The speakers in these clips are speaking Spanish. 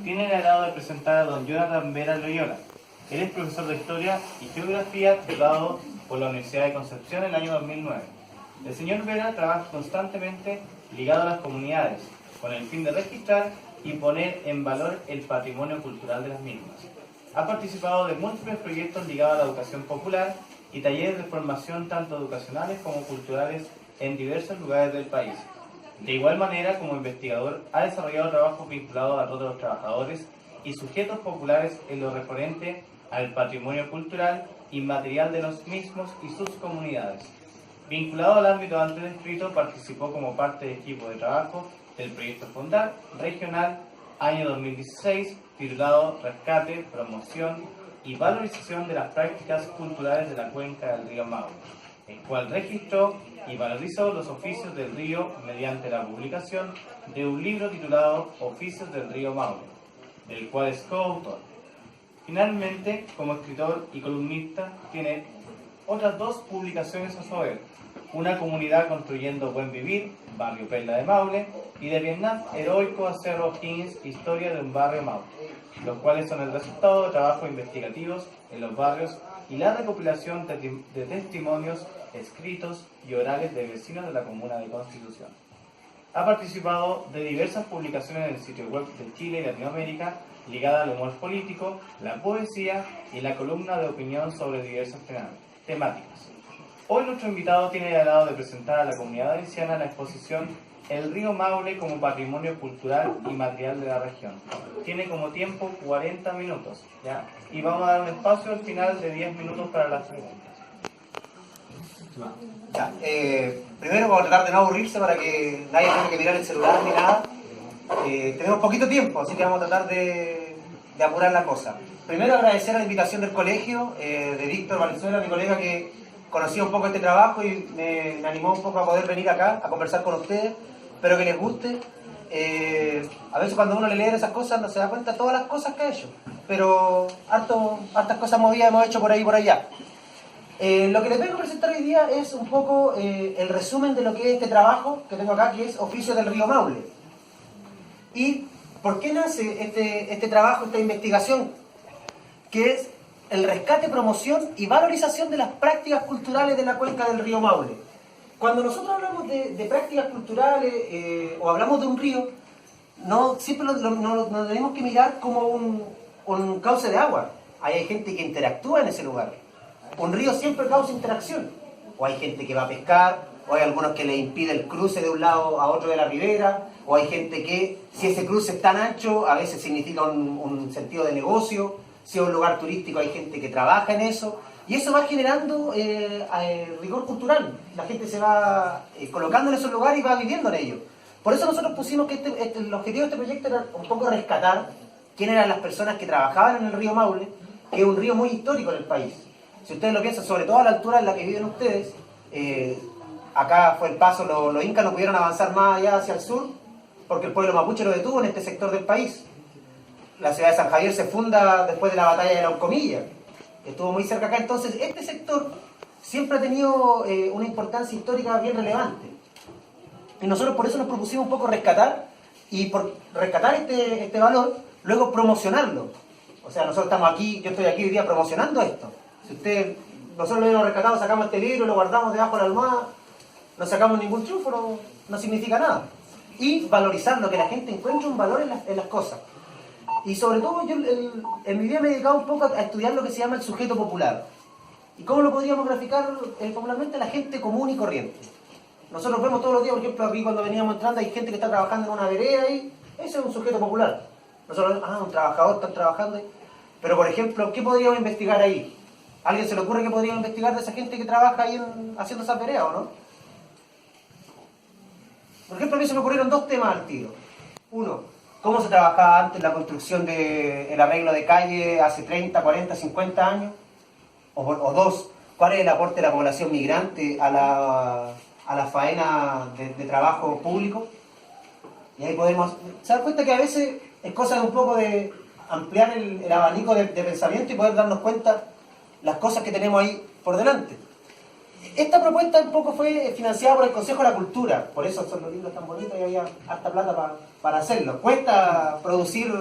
Tiene el agrado de presentar a don Jonathan Vera Loyola. Él es profesor de Historia y Geografía titulado por la Universidad de Concepción en el año 2009. El señor Vera trabaja constantemente ligado a las comunidades, con el fin de registrar y poner en valor el patrimonio cultural de las mismas. Ha participado de múltiples proyectos ligados a la educación popular y talleres de formación tanto educacionales como culturales en diversos lugares del país. De igual manera, como investigador, ha desarrollado trabajos vinculados al rol de los trabajadores y sujetos populares en lo referente al patrimonio cultural inmaterial de los mismos y sus comunidades. Vinculado al ámbito antes descrito, participó como parte del equipo de trabajo del proyecto Fondar Regional año 2016, titulado Rescate, Promoción y Valorización de las Prácticas Culturales de la Cuenca del Río Maule, el cual registró y valorizó los oficios del río mediante la publicación de un libro titulado Oficios del Río Maule, del cual es coautor. Finalmente, como escritor y columnista, tiene otras dos publicaciones a su haber: Una comunidad construyendo buen vivir, Barrio Perla de Maule, y de Vietnam heroico a Cerro O'Higgins, historia de un barrio Maule, los cuales son el resultado de trabajos investigativos en los barrios y la recopilación de testimonios escritos y orales de vecinos de la comuna de Constitución. Ha participado de diversas publicaciones en el sitio web de Chile y Latinoamérica ligada al humor político, la poesía y la columna de opinión sobre diversas temáticas. Hoy nuestro invitado tiene el agrado de presentar a la comunidad valenciana la exposición El Río Maule como Patrimonio Cultural y Material de la Región. Tiene como tiempo 40 minutos, ¿ya? Y vamos a dar un espacio al final de 10 minutos para las preguntas. Ya, primero vamos a tratar de no aburrirse para que nadie tenga que mirar el celular ni nada. Tenemos poquito tiempo, así que vamos a tratar de apurar la cosa. Primero agradecer a la invitación del colegio, de Víctor Valenzuela, mi colega, que conocía un poco este trabajo y me animó un poco a poder venir acá a conversar con ustedes. Espero que les guste. A veces cuando uno le lee esas cosas no se da cuenta de todas las cosas que ha hecho, pero hartas cosas movidas hemos hecho por ahí y por allá. Lo que les vengo a presentar hoy día es un poco el resumen de lo que es este trabajo que tengo acá, que es Oficios del Río Maule. ¿Y por qué nace este trabajo, esta investigación? Que es el rescate, promoción y valorización de las prácticas culturales de la cuenca del río Maule. Cuando nosotros hablamos de prácticas culturales o hablamos de un río, siempre lo tenemos que mirar como un cauce de agua. Hay gente que interactúa en ese lugar. Un río siempre causa interacción. O hay gente que va a pescar, o hay algunos que le impide el cruce de un lado a otro de la ribera, o hay gente que, si ese cruce es tan ancho, a veces significa un sentido de negocio. Si es un lugar turístico, hay gente que trabaja en eso. Y eso va generando rigor cultural. La gente se va colocando en esos lugares y va viviendo en ellos. Por eso nosotros pusimos que el objetivo de este proyecto era un poco rescatar quién eran las personas que trabajaban en el río Maule, que es un río muy histórico en el país. Si ustedes lo piensan, sobre todo a la altura en la que viven ustedes, acá fue el paso, los incas no pudieron avanzar más allá hacia el sur, porque el pueblo mapuche lo detuvo en este sector del país. La ciudad de San Javier se funda después de la batalla de la Horcomilla. Estuvo muy cerca acá, entonces este sector siempre ha tenido una importancia histórica bien relevante. Y nosotros por eso nos propusimos un poco rescatar, y por rescatar este valor, luego promocionarlo. O sea, nosotros estamos aquí, yo estoy aquí hoy día promocionando esto. Si nosotros lo hemos rescatado, sacamos este libro, lo guardamos debajo de la almohada, no sacamos ningún triunfo, no significa nada. Y valorizarlo, que la gente encuentre un valor en las cosas. Y sobre todo yo en mi vida me he dedicado un poco a estudiar lo que se llama el sujeto popular. ¿Y cómo lo podríamos graficar popularmente? La gente común y corriente. Nosotros vemos todos los días, por ejemplo, aquí cuando veníamos entrando hay gente que está trabajando en una vereda y ese es un sujeto popular. Nosotros vemos, un trabajador, están trabajando ahí. Pero por ejemplo, ¿qué podríamos investigar ahí? ¿A alguien se le ocurre que podríamos investigar de esa gente que trabaja ahí haciendo esas veredas o no? Por ejemplo, a mí se me ocurrieron dos temas al tiro. Uno, ¿cómo se trabajaba antes la construcción del arreglo de calle hace 30, 40, 50 años? O dos, ¿cuál es el aporte de la población migrante a la faena de trabajo público? Y ahí podemos... ¿Se dan cuenta que a veces es cosa de un poco de ampliar el abanico de pensamiento y poder darnos cuenta las cosas que tenemos ahí por delante? Esta propuesta un poco fue financiada por el Consejo de la Cultura, por eso son los libros tan bonitos y había harta plata para hacerlo. Cuesta producir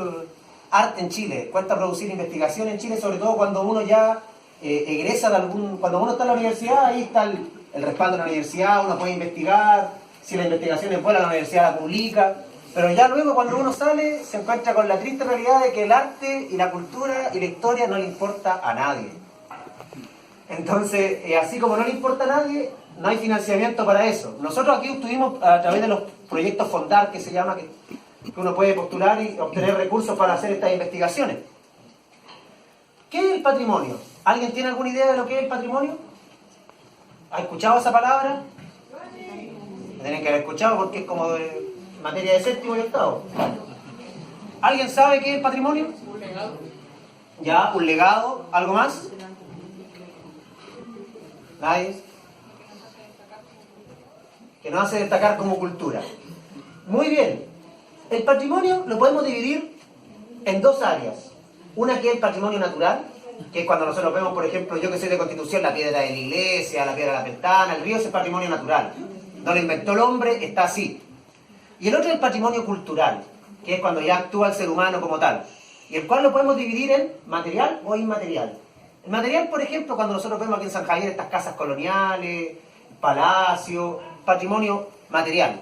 arte en Chile, cuesta producir investigación en Chile, sobre todo cuando uno ya egresa de cuando uno está en la universidad, ahí está el respaldo de la universidad, uno puede investigar, si la investigación es buena la universidad la publica, pero ya luego cuando uno sale se encuentra con la triste realidad de que el arte y la cultura y la historia no le importa a nadie. Entonces, así como no le importa a nadie, no hay financiamiento para eso. Nosotros aquí estuvimos a través de los proyectos Fondar, que se llama, que uno puede postular y obtener recursos para hacer estas investigaciones. ¿Qué es el patrimonio? ¿Alguien tiene alguna idea de lo que es el patrimonio? ¿Ha escuchado esa palabra? Tienen que haber escuchado porque es como de materia de séptimo y octavo. ¿Alguien sabe qué es el patrimonio? Un legado. Ya, un legado. ¿Algo más? ¿Nadie? Que nos hace destacar como cultura. Muy bien. El patrimonio lo podemos dividir en dos áreas. Una que es el patrimonio natural, que es cuando nosotros vemos, por ejemplo, yo que soy de Constitución, la piedra de la iglesia, la piedra de la ventana, el río, es el patrimonio natural. No lo inventó el hombre, está así. Y el otro es el patrimonio cultural, que es cuando ya actúa el ser humano como tal. Y el cual lo podemos dividir en material o inmaterial. El material, por ejemplo, cuando nosotros vemos aquí en San Javier estas casas coloniales, palacios, patrimonio material.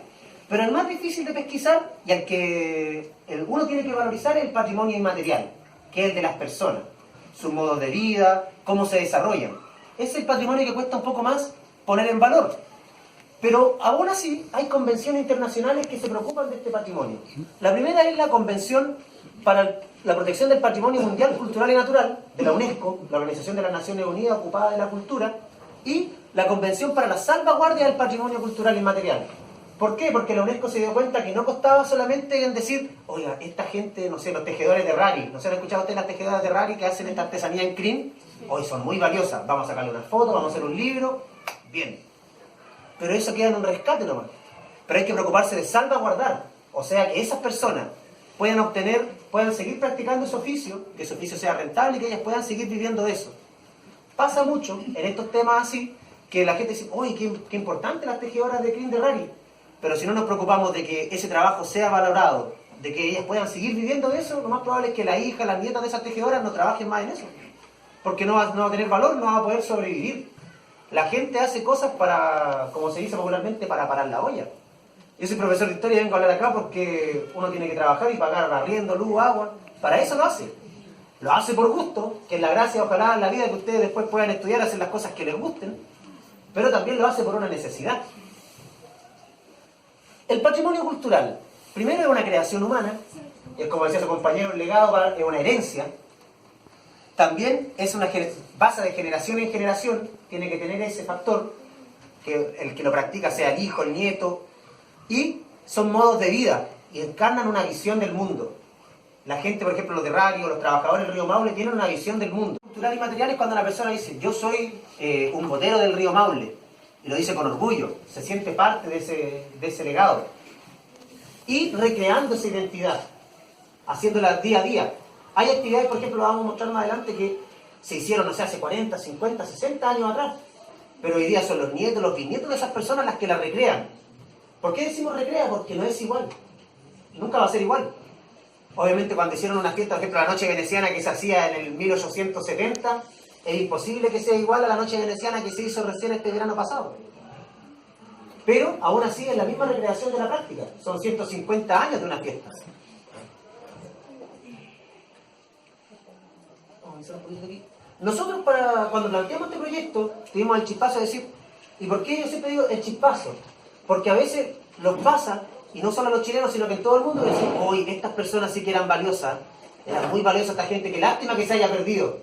Pero el más difícil de pesquisar y el que uno tiene que valorizar es el patrimonio inmaterial, que es el de las personas, sus modos de vida, cómo se desarrollan. Es el patrimonio que cuesta un poco más poner en valor. Pero aún así hay convenciones internacionales que se preocupan de este patrimonio. La primera es la Convención para la Protección del Patrimonio Mundial Cultural y Natural de la UNESCO, la Organización de las Naciones Unidas ocupada de la cultura, y la Convención para la Salvaguardia del Patrimonio Cultural Inmaterial. ¿Por qué? Porque la UNESCO se dio cuenta que no costaba solamente en decir, oiga, esta gente, no sé, los tejedores de Rari, ¿no se han escuchado ustedes las tejedoras de Rari que hacen esta artesanía en crin? Hoy son muy valiosas, vamos a sacarle una foto, vamos a hacer un libro, bien. Pero eso queda en un rescate nomás. Pero hay que preocuparse de salvaguardar, o sea, que esas personas puedan seguir practicando ese oficio, que ese oficio sea rentable y que ellas puedan seguir viviendo de eso. Pasa mucho en estos temas así, que la gente dice, oye, qué importante las tejedoras de crin de Rari. Pero si no nos preocupamos de que ese trabajo sea valorado, de que ellas puedan seguir viviendo de eso, lo más probable es que la hija, las nietas de esas tejedoras no trabajen más en eso. Porque no va a tener valor, no va a poder sobrevivir. La gente hace cosas para, como se dice popularmente, para parar la olla. Yo soy profesor de historia y vengo a hablar acá porque uno tiene que trabajar y pagar arriendo, luz, agua. Para eso lo hace. Lo hace por gusto, que es la gracia, ojalá en la vida que ustedes después puedan estudiar, hacer las cosas que les gusten. Pero también lo hace por una necesidad. El patrimonio cultural, primero es una creación humana, y es como decía su compañero, el legado es una herencia. También es una base de generación en generación, tiene que tener ese factor, que el que lo practica sea el hijo, el nieto, y son modos de vida, y encarnan una visión del mundo. La gente, por ejemplo, los de Rari o los trabajadores del río Maule tienen una visión del mundo. Cultural y material es cuando la persona dice, yo soy un botero del río Maule, y lo dice con orgullo, se siente parte de ese legado. Y recreando esa identidad, haciéndola día a día. Hay actividades, por ejemplo, lo vamos a mostrar más adelante, que se hicieron, no sé, hace 40, 50, 60 años atrás. Pero hoy día son los nietos, los bisnietos de esas personas las que la recrean. ¿Por qué decimos recrea? Porque no es igual. Nunca va a ser igual. Obviamente cuando hicieron una fiesta, por ejemplo, la noche veneciana que se hacía en el 1870, es imposible que sea igual a la noche veneciana que se hizo recién este verano pasado. Pero aún así es la misma recreación de la práctica. Son 150 años de una fiesta. Nosotros cuando planteamos este proyecto tuvimos el chispazo de decir, ¿y por qué yo siempre digo el chispazo? Porque a veces los pasa, y no solo a los chilenos, sino que en todo el mundo decimos, hoy estas personas sí que eran valiosas, eran muy valiosas esta gente, qué lástima que se haya perdido.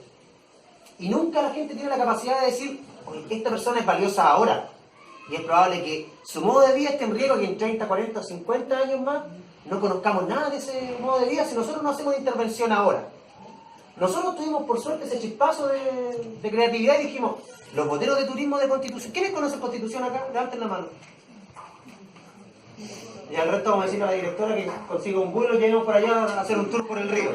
Y nunca la gente tiene la capacidad de decir, oye, esta persona es valiosa ahora. Y es probable que su modo de vida esté en riesgo, que en 30, 40, 50 años más no conozcamos nada de ese modo de vida si nosotros no hacemos intervención ahora. Nosotros tuvimos por suerte ese chispazo de creatividad y dijimos, los boteros de turismo de Constitución, ¿quiénes conocen Constitución acá? Levanten la mano. Y al resto vamos a decirle a la directora que consiga un vuelo y lleguemos por allá a hacer un tour por el río.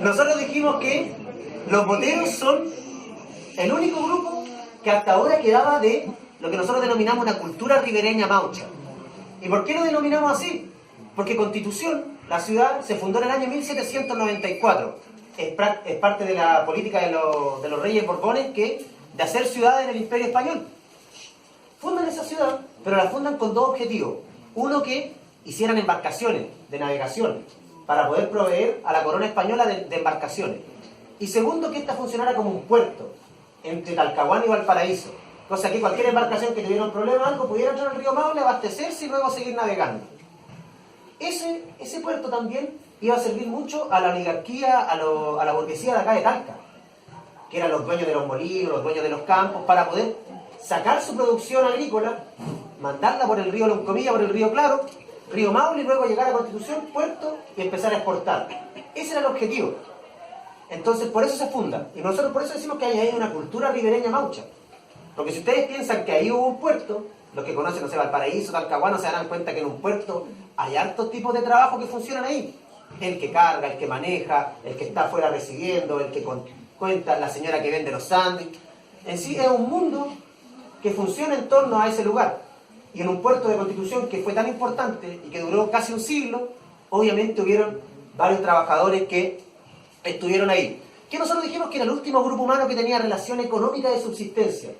Nosotros dijimos que los boteros son el único grupo que hasta ahora quedaba de lo que nosotros denominamos una cultura ribereña maucha. ¿Y por qué lo denominamos así? Porque Constitución, la ciudad, se fundó en el año 1794. Es parte de la política de los reyes Borbones de hacer ciudad en el Imperio Español. Fundan esa ciudad, pero la fundan con dos objetivos. Uno, que hicieran embarcaciones de navegación para poder proveer a la corona española de embarcaciones. Y segundo, que esta funcionara como un puerto entre Talcahuano y Valparaíso. Cosa que cualquier embarcación que tuviera un problema o algo pudiera entrar al río Maule, abastecerse y luego seguir navegando. Ese puerto también iba a servir mucho a la oligarquía, a la burguesía de acá de Talca, que eran los dueños de los molinos, los dueños de los campos, para poder sacar su producción agrícola, mandarla por el río Loncomilla, por el río Claro, río Maule, y luego llegar a Constitución, puerto, y empezar a exportar. Ese era el objetivo. Entonces, por eso se funda. Y nosotros por eso decimos que hay una cultura ribereña maucha. Porque si ustedes piensan que ahí hubo un puerto, los que conocen, no sé, Valparaíso, Talcahuano, se darán cuenta que en un puerto hay hartos tipos de trabajo que funcionan ahí. El que carga, el que maneja, el que está afuera recibiendo, el que cuenta, la señora que vende los sándwiches. En sí es un mundo que funciona en torno a ese lugar. Y en un puerto de Constitución que fue tan importante y que duró casi un siglo, obviamente hubieron varios trabajadores que estuvieron ahí. Que nosotros dijimos que era el último grupo humano que tenía relación económica de subsistencia.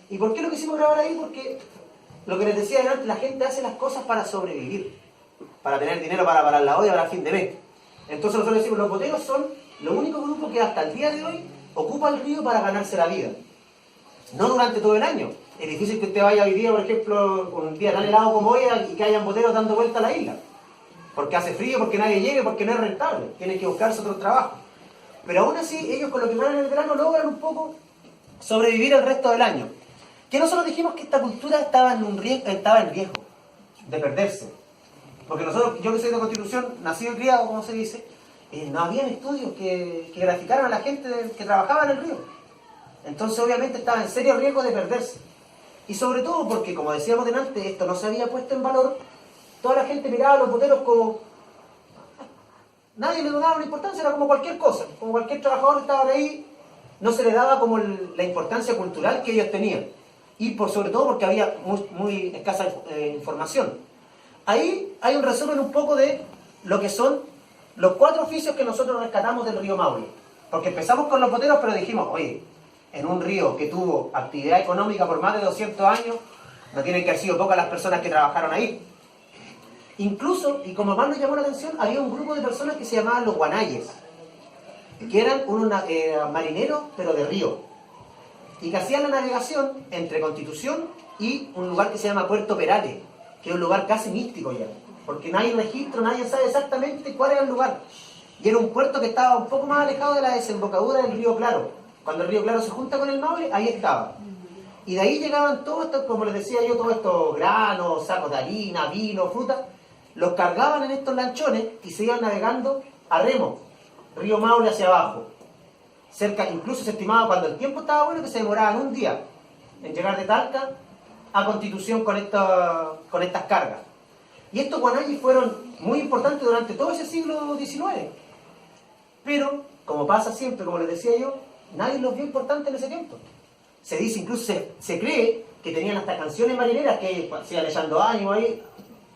¿Y por qué lo quisimos grabar ahí? Porque, lo que les decía antes, la gente hace las cosas para sobrevivir, para tener dinero para pagar la olla para fin de mes. Entonces nosotros decimos, los boteros son lo único grupo que hasta el día de hoy ocupa el río para ganarse la vida. No durante todo el año. Es difícil que usted vaya a vivir, por ejemplo, un día tan helado como hoy y que hayan boteros dando vuelta a la isla. Porque hace frío, porque nadie llegue, porque no es rentable. Tienen que buscarse otro trabajo. Pero aún así, ellos con lo que ganan en el verano logran un poco sobrevivir el resto del año. Que nosotros dijimos que esta cultura estaba en riesgo de perderse. Porque nosotros, yo que soy de Constitución, nacido y criado, como se dice, no habían estudios que graficaran a la gente que trabajaba en el río. Entonces obviamente estaba en serio riesgo de perderse. Y sobre todo porque, como decíamos delante, esto no se había puesto en valor, toda la gente miraba a los boteros como... Nadie le daba una importancia, era como cualquier cosa, como cualquier trabajador que estaba ahí, no se le daba como la importancia cultural que ellos tenían. Y sobre todo porque había muy escasa información. Ahí hay un resumen un poco de lo que son los 4 oficios que nosotros rescatamos del río Maule. Porque empezamos con los boteros, pero dijimos, oye, en un río que tuvo actividad económica por más de 200 años, no tienen que haber sido pocas las personas que trabajaron ahí. Incluso, y como más nos llamó la atención, había un grupo de personas que se llamaban los guanayes, que eran unos marineros, pero de río, y que hacían la navegación entre Constitución y un lugar que se llama Puerto Perales, que es un lugar casi místico ya, porque no hay registro, nadie sabe exactamente cuál era el lugar. Y era un puerto que estaba un poco más alejado de la desembocadura del río Claro. Cuando el río Claro se junta con el Maule, ahí estaba. Y de ahí llegaban todos estos, como les decía yo, todos estos granos, sacos de harina, vino, fruta, los cargaban en estos lanchones y se iban navegando a remo, río Maule hacia abajo. Cerca, incluso se estimaba cuando el tiempo estaba bueno que se demoraban un día en llegar de Talca a Constitución con estas cargas. Y estos guanayes fueron muy importantes durante todo ese siglo XIX. Pero, como pasa siempre, como les decía yo, nadie los vio importantes en ese tiempo. Se dice, incluso se cree que tenían hasta canciones marineras que se iban echando ánimo ahí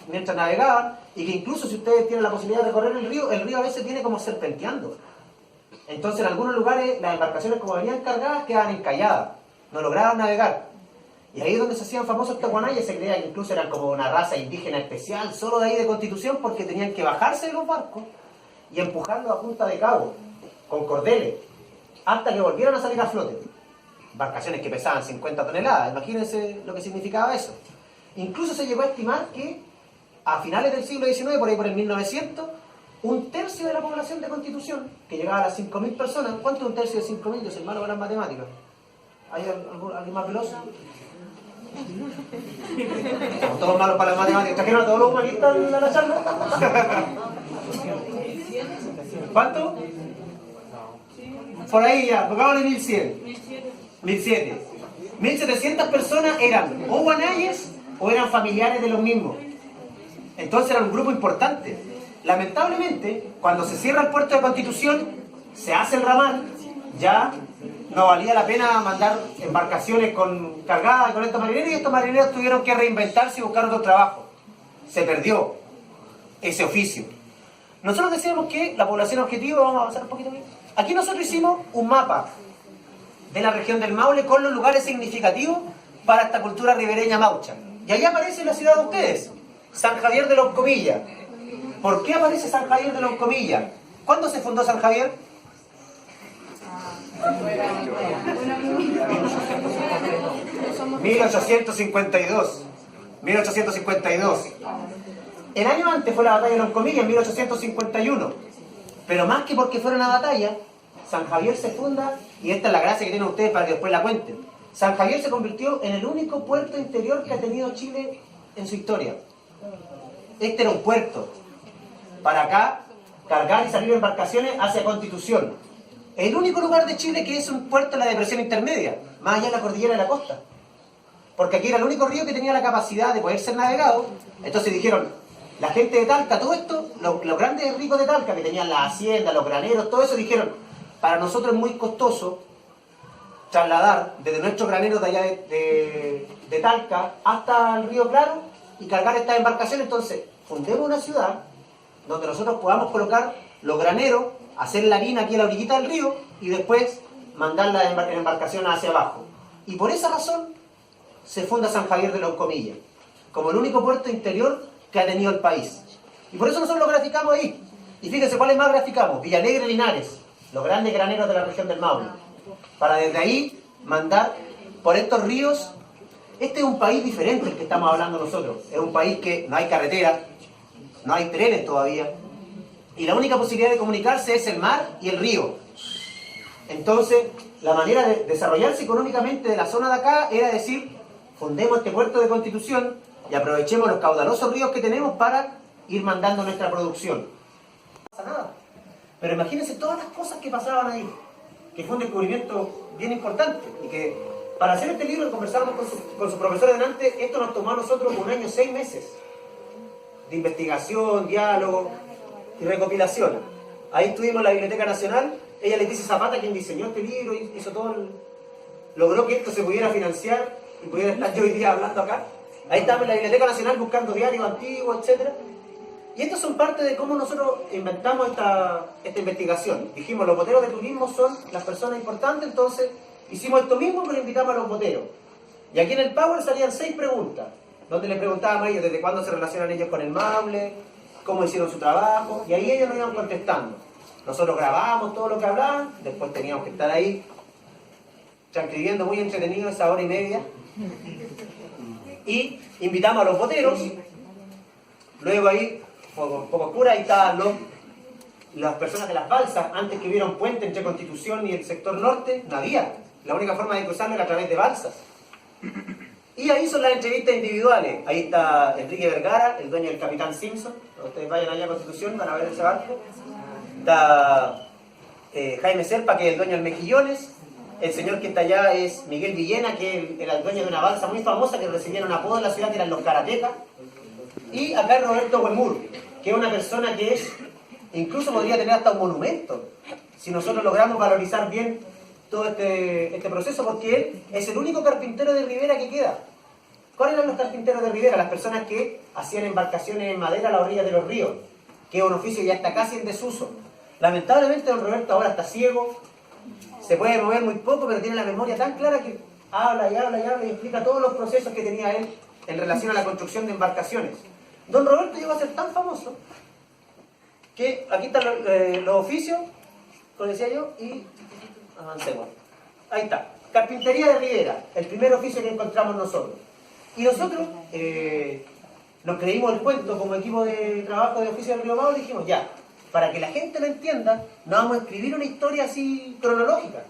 mientras navegaban, y que incluso si ustedes tienen la posibilidad de recorrer el río a veces viene como serpenteando. Entonces en algunos lugares las embarcaciones, como venían cargadas, quedaban encalladas, no lograban navegar. Y ahí es donde se hacían famosos estos guanayes. Se creía que incluso eran como una raza indígena especial, solo de ahí de Constitución, porque tenían que bajarse de los barcos y empujarlos a punta de cabo, con cordeles, hasta que volvieran a salir a flote. Embarcaciones que pesaban 50 toneladas, imagínense lo que significaba eso. Incluso se llegó a estimar que a finales del siglo XIX, por ahí por el 1900, un tercio de la población de Constitución, que llegaba a las 5.000 personas. ¿Cuánto es un tercio de 5.000? Yo soy malo con las matemáticas. ¿Hay alguien más veloz? Estamos todos malos para las matemáticas. ¿Trajeron a todos los humanistas a la charla? ¿Cuánto? Por ahí ya, pongámosle 1100. 1700. 1700 personas eran o guanayes o eran familiares de los mismos. Entonces era un grupo importante. Lamentablemente, cuando se cierra el puerto de Constitución, se hace el ramal, ya no valía la pena mandar embarcaciones cargadas con estos marineros, y estos marineros tuvieron que reinventarse y buscar otro trabajo. Se perdió ese oficio. Nosotros decíamos que la población objetivo, vamos a avanzar un poquito bien. Aquí nosotros hicimos un mapa de la región del Maule con los lugares significativos para esta cultura ribereña maucha. Y ahí aparece la ciudad de ustedes, San Javier de los Comillas. ¿Por qué aparece San Javier de los Comillas? ¿Cuándo se fundó San Javier? 1852. 1852. El año antes fue la batalla de los Comillas, en 1851. Pero más que porque fuera una batalla, San Javier se funda, y esta es la gracia que tienen ustedes para que después la cuenten. San Javier se convirtió en el único puerto interior que ha tenido Chile en su historia. Este era un puerto para acá cargar y salir embarcaciones hacia Constitución. El único lugar de Chile que es un puerto en la depresión intermedia, más allá de la cordillera de la costa. Porque aquí era el único río que tenía la capacidad de poder ser navegado. Entonces dijeron, la gente de Talca, todo esto, los grandes ricos de Talca, que tenían las haciendas, los graneros, todo eso, dijeron, para nosotros es muy costoso trasladar desde nuestros graneros de allá de Talca hasta el río Claro y cargar estas embarcaciones. Entonces, fundemos una ciudad donde nosotros podamos colocar los graneros, hacer la harina aquí a la orillita del río y después mandarla en embarcación hacia abajo. Y por esa razón se funda San Javier de los Comillas, como el único puerto interior que ha tenido el país. Y por eso nosotros lo graficamos ahí. Y fíjense cuáles más graficamos: Villalegre, Linares, los grandes graneros de la región del Maule, para desde ahí mandar por estos ríos. Este es un país diferente el que estamos hablando nosotros. Es un país que no hay carretera, no hay trenes todavía, y la única posibilidad de comunicarse es el mar y el río. Entonces, la manera de desarrollarse económicamente de la zona de acá era decir, fundemos este puerto de Constitución y aprovechemos los caudalosos ríos que tenemos para ir mandando nuestra producción. No pasa nada. Pero imagínense todas las cosas que pasaban ahí, que fue un descubrimiento bien importante, y que para hacer este libro, conversamos con su profesor delante, esto nos tomó a nosotros 1 año 6 meses de investigación, diálogo y recopilación. Ahí estuvimos en la Biblioteca Nacional. Ella Leticia Zapata, quien diseñó este libro, hizo todo logró que esto se pudiera financiar y pudiera estar yo hoy día hablando acá. Ahí estamos en la Biblioteca Nacional buscando diarios antiguos, etc. Y estos son parte de cómo nosotros inventamos esta investigación. Dijimos, los boteros de turismo son las personas importantes, entonces hicimos esto mismo, pero invitamos a los boteros. Y aquí en el Power salían 6 preguntas, donde les preguntábamos a ellos desde cuándo se relacionan ellos con el Maule, cómo hicieron su trabajo, y ahí ellos nos iban contestando. Nosotros grabábamos todo lo que hablaban, después teníamos que estar ahí transcribiendo, muy entretenido esa 1h30, y invitamos a los boteros. Luego ahí, un poco oscura, ahí estaban las personas de las balsas. Antes que hubiera un puente entre Constitución y el sector norte, no había. La única forma de cruzarlo era a través de balsas. Y ahí son las entrevistas individuales. Ahí está Enrique Vergara, el dueño del Capitán Simpson. Ustedes vayan allá a Constitución, van a ver ese barco. Está Jaime Serpa, que es el dueño del Mejillones. El señor que está allá es Miguel Villena, que era el dueño de una balsa muy famosa que recibían un apodo en la ciudad, que eran los karatecas. Y acá es Roberto Huemur, que es una persona que incluso podría tener hasta un monumento, si nosotros logramos valorizar bien todo este proceso, porque él es el único carpintero de Rivera que queda. ¿Cuáles eran los carpinteros de Rivera? Las personas que hacían embarcaciones en madera a la orilla de los ríos, que es un oficio ya está casi en desuso. Lamentablemente don Roberto ahora está ciego, se puede mover muy poco, pero tiene la memoria tan clara que habla y habla y habla y explica todos los procesos que tenía él en relación a la construcción de embarcaciones. Don Roberto llegó a ser tan famoso que aquí están los oficios, como decía yo, y avancemos. Ahí está, carpintería de Rivera, el primer oficio que encontramos nosotros. Y nosotros nos creímos el cuento como equipo de trabajo de oficio del Río Maule y dijimos, ya, para que la gente lo entienda, no vamos a escribir una historia así cronológica.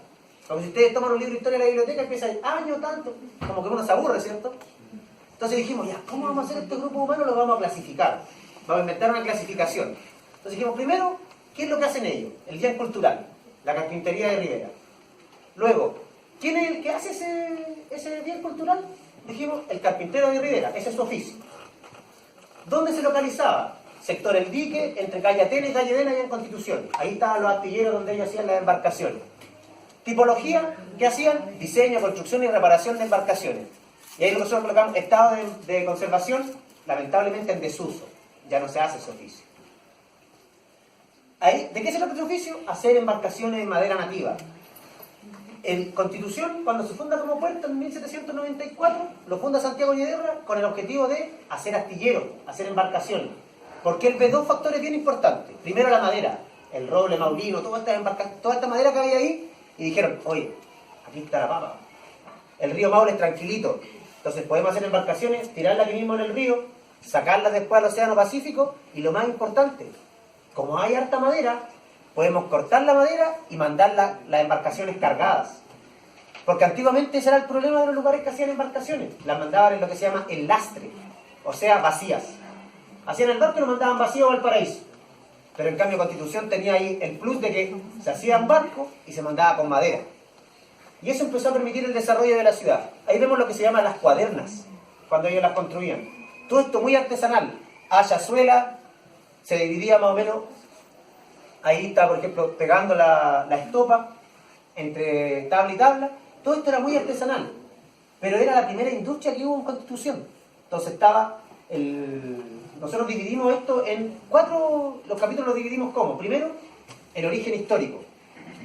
Como si ustedes toman un libro de historia de la biblioteca, empieza el año tanto, como que uno se aburre, ¿cierto? Entonces dijimos, ya, ¿cómo vamos a hacer este grupo humano? Lo vamos a clasificar. Vamos a inventar una clasificación. Entonces dijimos, primero, ¿qué es lo que hacen ellos? El bien cultural, la carpintería de Rivera. Luego, ¿quién es el que hace ese bien cultural? Dijimos, el carpintero de Rivera, ese es su oficio. ¿Dónde se localizaba? Sector El Dique, entre calle Atenas y calle Dena y en Constitución. Ahí estaban los astilleros donde ellos hacían las embarcaciones. Tipología, ¿qué hacían? Diseño, construcción y reparación de embarcaciones. Y ahí nosotros colocamos estado de conservación, lamentablemente en desuso. Ya no se hace ese oficio. Ahí, ¿de qué se trata ese oficio? Hacer embarcaciones de madera nativa. En Constitución, cuando se funda como puerto en 1794, lo funda Santiago Lledera con el objetivo de hacer astilleros, hacer embarcaciones. Porque él ve dos factores bien importantes. Primero la madera, el roble, maulino, toda esta madera que había ahí, y dijeron, oye, aquí está la papa. El río Maule es tranquilito, entonces podemos hacer embarcaciones, tirarla aquí mismo en el río, sacarlas después al Océano Pacífico, y lo más importante, como hay harta madera, podemos cortar la madera y mandar las embarcaciones cargadas. Porque antiguamente ese era el problema de los lugares que hacían embarcaciones. Las mandaban en lo que se llama el lastre, o sea, vacías. Hacían el barco y lo mandaban vacío a Valparaíso. Pero en cambio Constitución tenía ahí el plus de que se hacían barcos y se mandaba con madera. Y eso empezó a permitir el desarrollo de la ciudad. Ahí vemos lo que se llama las cuadernas, cuando ellos las construían. Todo esto muy artesanal. Haya, suela, se dividía más o menos. Ahí está, por ejemplo, pegando la estopa entre tabla y tabla. Todo esto era muy artesanal. Pero era la primera industria que hubo en Constitución. Entonces estaba nosotros dividimos esto en 4, los capítulos los dividimos como, primero, el origen histórico,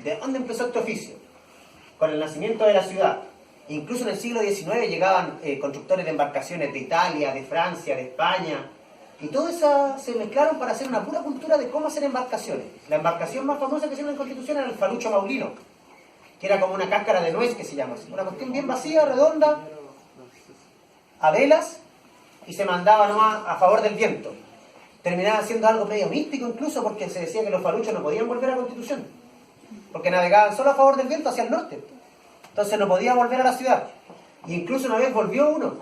de dónde empezó este oficio, con el nacimiento de la ciudad. Incluso en el siglo XIX llegaban constructores de embarcaciones de Italia, de Francia, de España, y todo eso se mezclaron para hacer una pura cultura de cómo hacer embarcaciones. La embarcación más famosa que se hizo en Constitución era el falucho maulino, que era como una cáscara de nuez, que se llama así, una cuestión bien vacía, redonda, a velas, y se mandaba nomás a favor del viento. Terminaba siendo algo medio místico incluso, porque se decía que los faluchos no podían volver a Constitución, porque navegaban solo a favor del viento hacia el norte. Entonces no podía volver a la ciudad. Y incluso una vez volvió uno,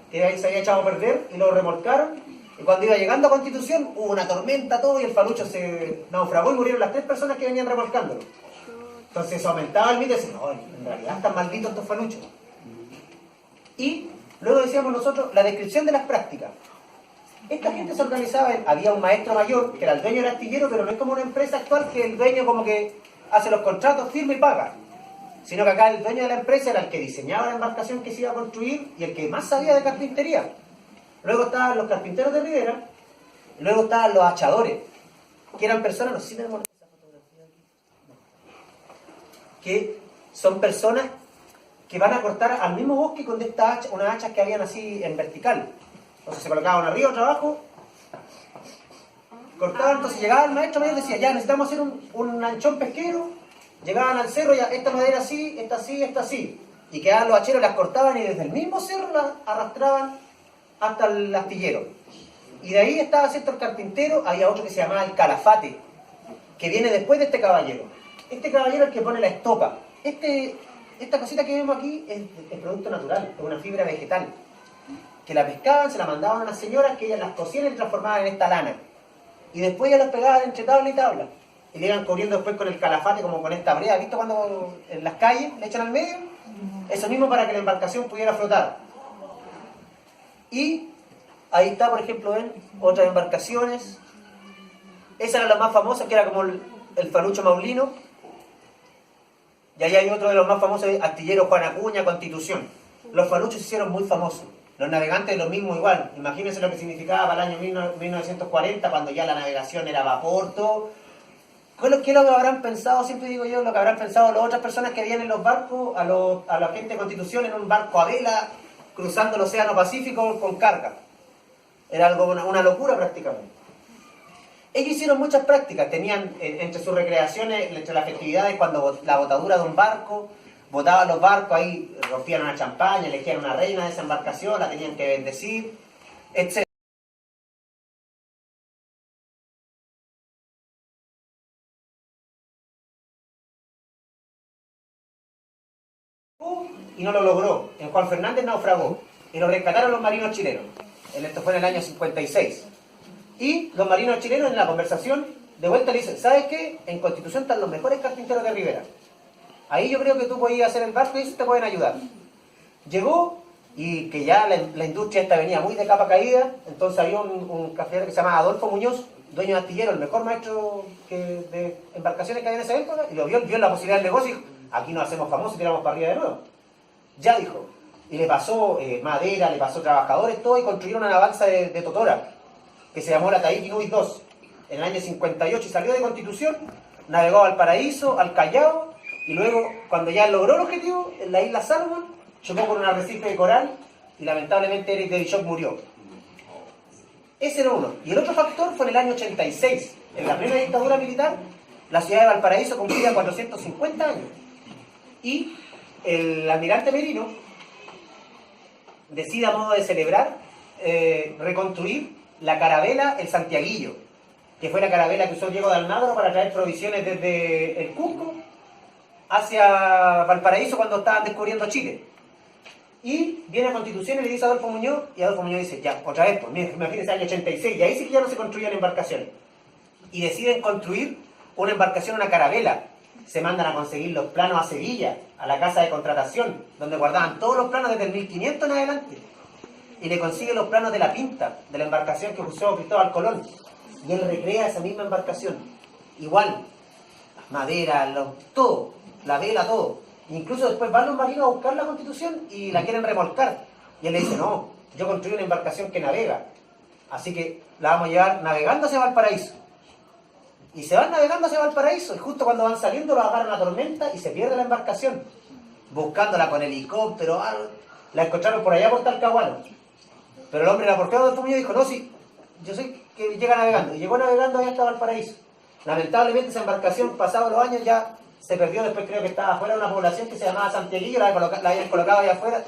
que ahí se había echado a perder, y lo remolcaron, y cuando iba llegando a Constitución hubo una tormenta, todo, y el falucho se naufragó y murieron las 3 personas que venían remolcándolo. Entonces eso aumentaba el mito y decían, no, en realidad están malditos estos faluchos. Y luego decíamos nosotros la descripción de las prácticas. Esta gente se organizaba, había un maestro mayor, que era el dueño del astillero, pero no es como una empresa actual que el dueño como que hace los contratos, firma y paga. Sino que acá el dueño de la empresa era el que diseñaba la embarcación que se iba a construir y el que más sabía de carpintería. Luego estaban los carpinteros de Rivera, y luego estaban los hachadores, que eran personas, no sé si tenemos esa fotografía aquí, que son personas que van a cortar al mismo bosque con unas hachas que habían así en vertical. Entonces se colocaban arriba, otra abajo, cortaban, entonces llegaba el maestro mayor y decía, ya necesitamos hacer un lanchón pesquero, llegaban al cerro, ya esta madera así, esta así, esta así, y quedaban los hacheros, las cortaban y desde el mismo cerro las arrastraban hasta el astillero. Y de ahí estaba cierto el carpintero, había otro que se llamaba el calafate, que viene después de este caballero. Este caballero es el que pone la estopa. Esta cosita que vemos aquí es producto natural, es una fibra vegetal, que la pescaban, se la mandaban a unas señoras que ellas las cosían y transformaban en esta lana. Y después ya las pegaban entre tabla y tabla. Y le iban cubriendo después con el calafate, como con esta brea. ¿Visto cuando en las calles le echan al medio? Eso mismo para que la embarcación pudiera flotar. Y ahí está, por ejemplo, en otras embarcaciones. Esa era la más famosa, que era como el falucho maulino. Y ahí hay otro de los más famosos, astillero Juan Acuña, Constitución. Los faluchos se hicieron muy famosos. Los navegantes lo mismo igual. Imagínense lo que significaba para el año 1940, cuando ya la navegación era vapor, todo. ¿Qué es lo que habrán pensado? Siempre digo yo, lo que habrán pensado las otras personas que vienen en los barcos, a la gente de Constitución en un barco a vela, cruzando el Océano Pacífico con carga. Era algo, una locura prácticamente. Ellos hicieron muchas prácticas, tenían entre sus recreaciones, entre las festividades, cuando la botadura de un barco, botaban los barcos, ahí rompían una champaña, elegían una reina de esa embarcación, la tenían que bendecir, etc. Y no lo logró. En Juan Fernández naufragó y lo rescataron los marinos chilenos. Esto fue en el año 56. Y los marinos chilenos en la conversación de vuelta le dicen, ¿sabes qué? En Constitución están los mejores carpinteros de Rivera. Ahí yo creo que tú podías hacer el barco y ellos te pueden ayudar. Llegó y que ya la industria esta venía muy de capa caída, entonces había un cafetero que se llama Adolfo Muñoz, dueño de astillero, el mejor maestro de embarcaciones que había en esa época, y lo vio la posibilidad del negocio y dijo, aquí nos hacemos famosos y tiramos para arriba de nuevo. Ya dijo. Y le pasó madera, le pasó trabajadores, todo, y construyeron una balsa de Totora, que se llamó la Tahiti Nui II, en el año 58, y salió de Constitución, navegó al Paraíso, al Callao, y luego, cuando ya logró el objetivo, en la isla Salomón, chocó con un arrecife de coral, y lamentablemente Eric de Bishop murió. Ese era uno. Y el otro factor fue en el año 86, en la primera dictadura militar, la ciudad de Valparaíso cumplía 450 años. Y el almirante Merino decide, a modo de celebrar, reconstruir la carabela El Santiaguillo, que fue la carabela que usó Diego de Almagro para traer provisiones desde el Cusco hacia Valparaíso cuando estaban descubriendo Chile. Y viene a Constitución y le dice a Adolfo Muñoz, y Adolfo Muñoz dice, ya, otra vez, pues imagínense el año 86, y ahí sí que ya no se construían embarcaciones. Y deciden construir una embarcación, una carabela. Se mandan a conseguir los planos a Sevilla, a la casa de contratación, donde guardaban todos los planos desde el 1500 en adelante. Y le consigue los planos de la Pinta, de la embarcación que usó Cristóbal Colón. Y él recrea esa misma embarcación. Igual, madera, todo, la vela, todo. Incluso después van los marinos a buscar la Constitución y la quieren remolcar. Y él le dice, no, yo construí una embarcación que navega. Así que la vamos a llevar navegando hacia Valparaíso. Y se van navegando hacia Valparaíso, y justo cuando van saliendo lo agarra una tormenta y se pierde la embarcación. Buscándola con helicóptero, la encontraron por allá por Talcahuano. Pero el hombre, la porfiado del Muñoz, dijo, no, sí, yo sé que llega navegando. Y llegó navegando allá hasta Valparaíso. Lamentablemente esa embarcación, pasados los años, ya se perdió. Después creo que estaba afuera de una población que se llamaba Santiaguillo, la habían colocado allá afuera,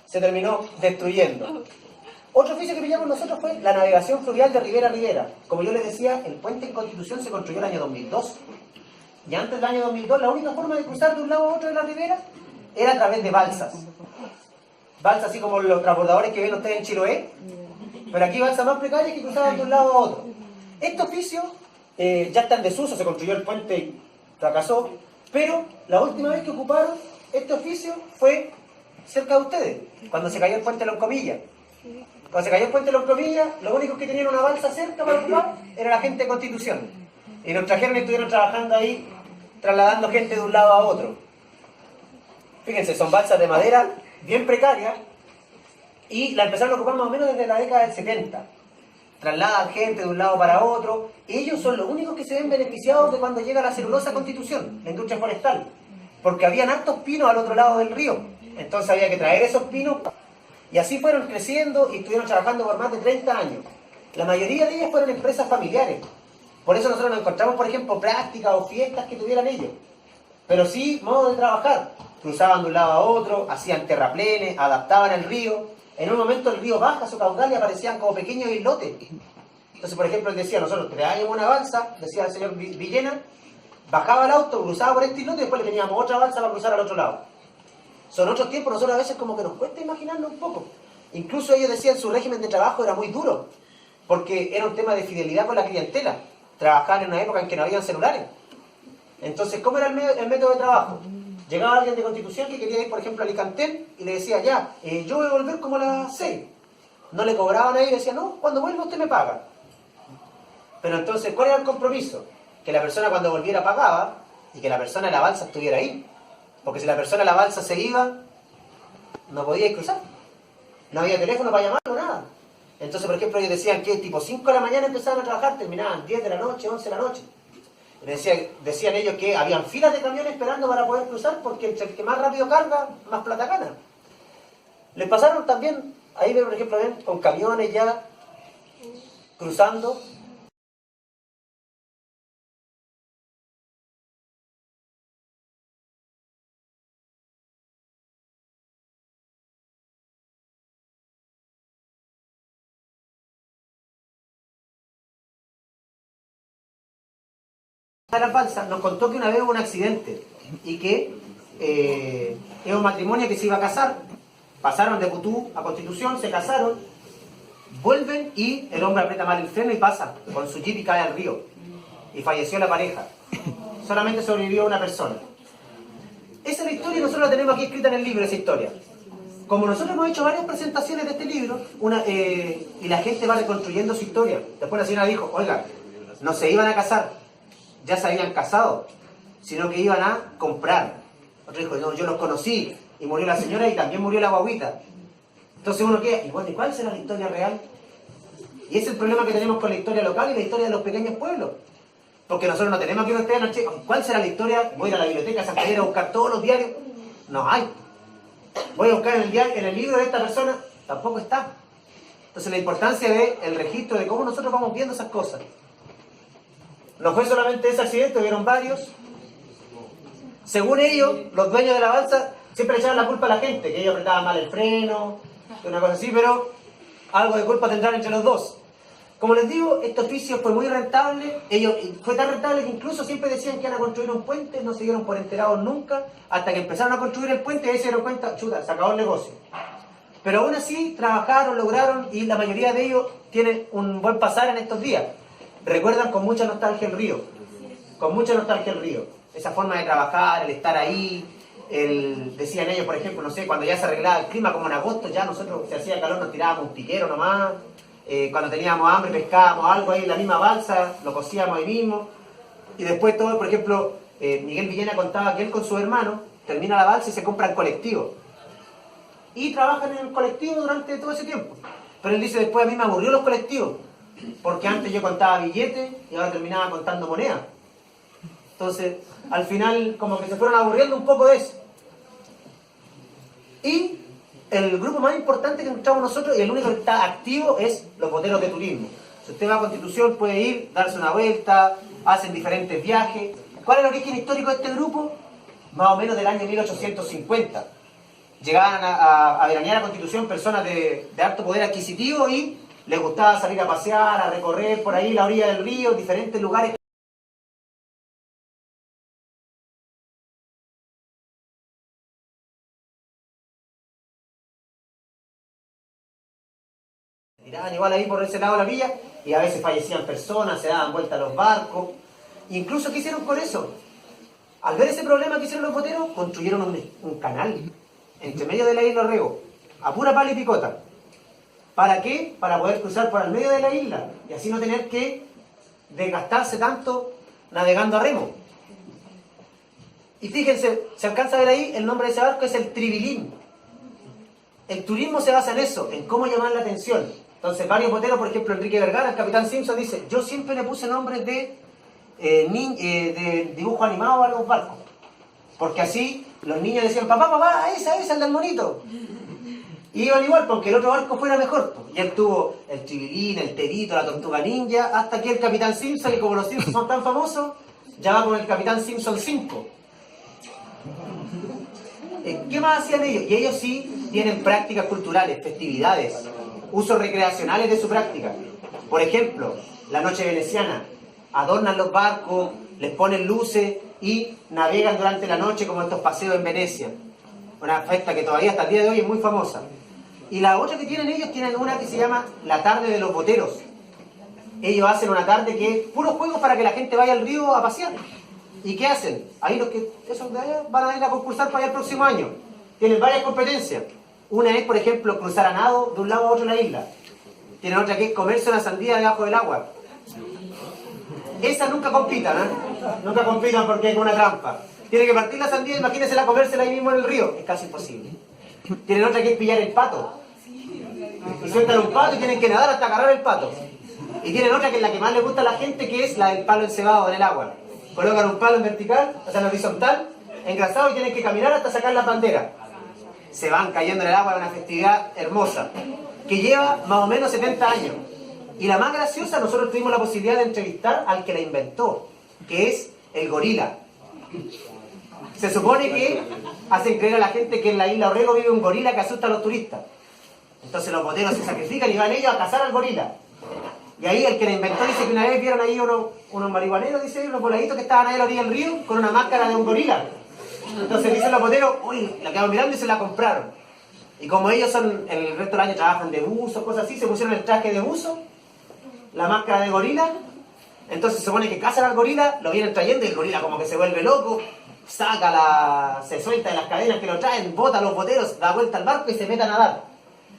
se terminó destruyendo. Otro oficio que pillamos nosotros fue la navegación fluvial de ribera a ribera. Como yo les decía, el puente en Constitución se construyó en el año 2002. Y antes del año 2002, la única forma de cruzar de un lado a otro de la ribera era a través de balsas. Balsas así como los transbordadores que ven ustedes en Chiloé. Pero aquí balsas más precarias que cruzaban de un lado a otro. Este oficio ya está en desuso, se construyó el puente y fracasó. Pero la última vez que ocuparon este oficio fue cerca de ustedes, cuando se cayó el puente de Loncomilla. Cuando se cayó el puente de Loncomilla, los únicos que tenían una balsa cerca para ocupar era la gente de Constitución. Y nos trajeron y estuvieron trabajando ahí, trasladando gente de un lado a otro. Fíjense, son balsas de madera bien precarias, y la empezaron a ocupar más o menos desde la década del 70. Trasladan gente de un lado para otro. Ellos son los únicos que se ven beneficiados de cuando llega la celulosa Constitución, la industria forestal. Porque habían hartos pinos al otro lado del río. Entonces había que traer esos pinos. Y así fueron creciendo y estuvieron trabajando por más de 30 años. La mayoría de ellas fueron empresas familiares. Por eso nosotros nos encontramos, por ejemplo, prácticas o fiestas que tuvieran ellos. Pero sí, modo de trabajar. Cruzaban de un lado a otro, hacían terraplenes, adaptaban el río. En un momento el río baja su caudal y aparecían como pequeños islotes. Entonces, por ejemplo, él decía, nosotros traíamos una balsa, decía el señor Villena, bajaba el auto, cruzaba por este islote y después le teníamos otra balsa para cruzar al otro lado. Son otros tiempos, nosotros a veces como que nos cuesta imaginarlo un poco. Incluso ellos decían su régimen de trabajo era muy duro, porque era un tema de fidelidad con la clientela. Trabajaban en una época en que no habían celulares. Entonces, ¿cómo era el método de trabajo? Llegaba alguien de Constitución que quería ir, por ejemplo, a Alicantén y le decía, ya, yo voy a volver como a las 6. No le cobraban ahí y le decían, no, cuando vuelva usted me paga. Pero entonces, ¿cuál era el compromiso? Que la persona cuando volviera pagaba y que la persona de la balsa estuviera ahí. Porque si la persona de la balsa se iba, no podía cruzar. No había teléfono para llamarlo, nada. Entonces, por ejemplo, ellos decían que tipo 5 de la mañana empezaban a trabajar, terminaban 10 de la noche, 11 de la noche. Decían ellos que habían filas de camiones esperando para poder cruzar porque el que más rápido carga, más plata gana. Les pasaron también, ahí por ejemplo, ven, con camiones ya cruzando. De las balsas nos contó que una vez hubo un accidente y que es un matrimonio que se iba a casar. Pasaron de Putú a Constitución, se casaron, vuelven y el hombre aprieta mal el freno y pasa con su jeep y cae al río. Y falleció la pareja. Solamente sobrevivió una persona. Esa es la historia y nosotros la tenemos aquí escrita en el libro, esa historia. Como nosotros hemos hecho varias presentaciones de este libro, y la gente va reconstruyendo su historia. Después la señora dijo, oiga, no se iban a casar, ya se habían casado, sino que iban a comprar. Otro dijo, no, yo los conocí, y murió la señora y también murió la guaguita. Entonces uno queda, ¿y bueno, cuál será la historia real? Y ese es el problema que tenemos con la historia local y la historia de los pequeños pueblos. Porque nosotros no tenemos que uno esté anoche, ¿cuál será la historia? Voy a ir a la biblioteca de San Javier a buscar todos los diarios. No hay. Voy a buscar en el libro de esta persona, tampoco está. Entonces la importancia del registro de cómo nosotros vamos viendo esas cosas. No fue solamente ese accidente, hubieron varios. Según ellos, los dueños de la balsa siempre le echaban la culpa a la gente, que ellos apretaban mal el freno, una cosa así, pero algo de culpa tendrán entre los dos. Como les digo, este oficio fue muy rentable, fue tan rentable que incluso siempre decían que iban a construir un puente, no se dieron por enterados nunca, hasta que empezaron a construir el puente y ahí se dieron cuenta, chuta, se acabó el negocio. Pero aún así, trabajaron, lograron, y la mayoría de ellos tienen un buen pasar en estos días. Recuerdan con mucha nostalgia el río, con mucha nostalgia el río. Esa forma de trabajar, el estar ahí, decían ellos, por ejemplo, no sé, cuando ya se arreglaba el clima, como en agosto, ya nosotros, si hacía calor, nos tirábamos un piquero nomás. Cuando teníamos hambre, pescábamos algo ahí en la misma balsa, lo cocíamos ahí mismo. Y después todo, por ejemplo, Miguel Villena contaba que él con su hermano termina la balsa y se compran colectivos. Y trabajan en el colectivo durante todo ese tiempo. Pero él dice, después a mí me aburrió los colectivos, porque antes yo contaba billetes y ahora terminaba contando monedas. Entonces, al final, como que se fueron aburriendo un poco de eso. Y el grupo más importante que encontramos nosotros, y el único que está activo, es los boteros de turismo. Si usted va a Constitución, puede ir, darse una vuelta, hacen diferentes viajes. ¿Cuál es el origen histórico de este grupo? Más o menos del año 1850. Llegaban a veranear a Constitución personas de alto poder adquisitivo y les gustaba salir a pasear, a recorrer por ahí la orilla del río, diferentes lugares. Tiraban igual ahí por ese lado de la villa y a veces fallecían personas, se daban vuelta a los barcos. Incluso, ¿qué hicieron con eso? Al ver ese problema que hicieron los boteros, construyeron un canal entre medio de la isla Orrego, a pura pala y picota. ¿Para qué? Para poder cruzar por el medio de la isla y así no tener que desgastarse tanto navegando a remo. Y fíjense, se alcanza a ver ahí, el nombre de ese barco es el Tribilín. El turismo se basa en eso, en cómo llamar la atención. Entonces varios boteros, por ejemplo Enrique Vergara, el Capitán Simpson, dice, yo siempre le puse nombres de dibujo animado a los barcos. Porque así los niños decían, papá, papá, esa, el del monito. Y iban igual, porque el otro barco fuera mejor. Y él tuvo el Tribilín, el Terito, la Tortuga Ninja, hasta que el Capitán Simpson, y como los Simpsons son tan famosos, ya va con el Capitán Simpson 5. ¿Qué más hacían ellos? Y ellos sí tienen prácticas culturales, festividades, usos recreacionales de su práctica. Por ejemplo, la noche veneciana. Adornan los barcos, les ponen luces y navegan durante la noche como estos paseos en Venecia. Una fiesta que todavía hasta el día de hoy es muy famosa. Y la otra que tienen ellos, tienen una que se llama la tarde de los boteros. Ellos hacen una tarde que es puros juegos para que la gente vaya al río a pasear. ¿Y qué hacen? Ahí los que esos de allá van a ir a concursar para allá el próximo año. Tienen varias competencias. Una es, por ejemplo, cruzar a nado de un lado a otro de la isla. Tienen otra que es comerse una sandía debajo del agua. Esas nunca compitan, ¿eh? Nunca compitan porque es una trampa. Tienen que partir la sandía, imagínensela comérsela ahí mismo en el río. Es casi imposible. Tienen otra que es pillar el pato. Y sueltan un pato y tienen que nadar hasta agarrar el pato. Y tienen otra que es la que más les gusta a la gente, que es la del palo encebado en el agua. Colocan un palo en vertical, o sea en horizontal, engrasado, y tienen que caminar hasta sacar la bandera. Se van cayendo en el agua, es una festividad hermosa, que lleva más o menos 70 años. Y la más graciosa, nosotros tuvimos la posibilidad de entrevistar al que la inventó, que es el gorila. Se supone que hacen creer a la gente que en la isla Orrego vive un gorila que asusta a los turistas. Entonces los boteros se sacrifican y van ellos a cazar al gorila. Y ahí el que la inventó dice que una vez vieron ahí unos marihuaneros, dice, unos voladitos que estaban ahí a la orilla del río con una máscara de un gorila. Entonces dicen los boteros, uy, la quedaron mirando y se la compraron. Y como ellos son, el resto del año trabajan de buzo, cosas así, se pusieron el traje de buzo, la máscara de gorila. Entonces se supone que cazan al gorila, lo vienen trayendo y el gorila como que se vuelve loco, se suelta de las cadenas que lo traen, bota a los boteros, da vuelta al barco y se mete a nadar.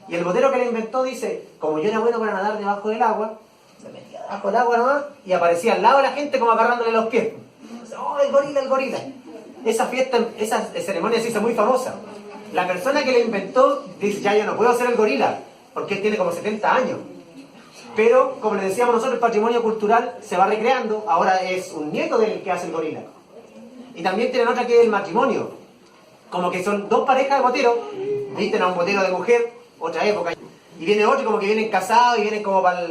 Y el botero que la inventó dice, como yo era bueno para nadar debajo del agua, se metía debajo del agua nomás y aparecía al lado de la gente como agarrándole los pies. Dice, oh, el gorila, el gorila. esa fiesta, esa ceremonia se hizo muy famosa. La persona que la inventó dice, ya yo no puedo ser el gorila, porque él tiene como 70 años. Pero, como le decíamos nosotros, el patrimonio cultural se va recreando, ahora es un nieto del que hace el gorila. Y también tienen otra que es el matrimonio. Como que son dos parejas de boteros, visten a un botero de mujer, otra época. Y viene otro como que vienen casados y vienen como para